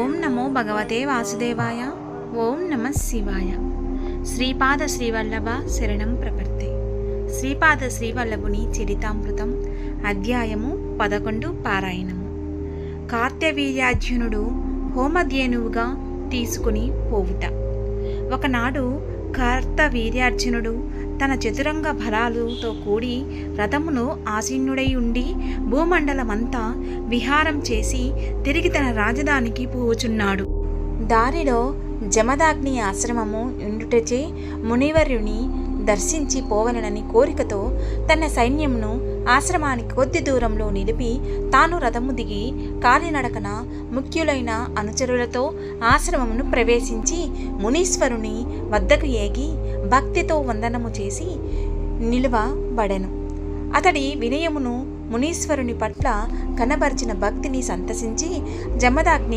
ఓం నమో భగవతే వాసుదేవాయ. ఓం నమ శివాయ. శ్రీపాద శ్రీవల్లభ శరణం ప్రపత్తే. శ్రీపాద శ్రీవల్లభుని చరితామృతం అధ్యాయము 11 పారాయణము. కార్తవీర్యార్జునుడు హోమధేనువుగా తీసుకుని పోవుట. ఒకనాడు కార్తవీర్యార్జునుడు తన చతురంగ బలాలతో కూడి రథమును ఆసీనుడై ఉండి భూమండలమంతా విహారం చేసి తిరిగి తన రాజధానికి పోవుచున్నాడు. దారిలో జమదాగ్ని ఆశ్రమము ఉండుటచే మునివర్యుని దర్శించి పోవలనని కోరికతో తన సైన్యంను ఆశ్రమానికి కొద్ది దూరంలో నిలిపి తాను రథము దిగి కాలినడకన ముఖ్యులైన అనుచరులతో ఆశ్రమమును ప్రవేశించి మునీశ్వరుని వద్దకు ఏగి భక్తితో వందనము చేసి నిలువబడెను. అతడి వినయమును మునీశ్వరుని పట్ల కనబరిచిన భక్తిని సంతసించి జమదాగ్ని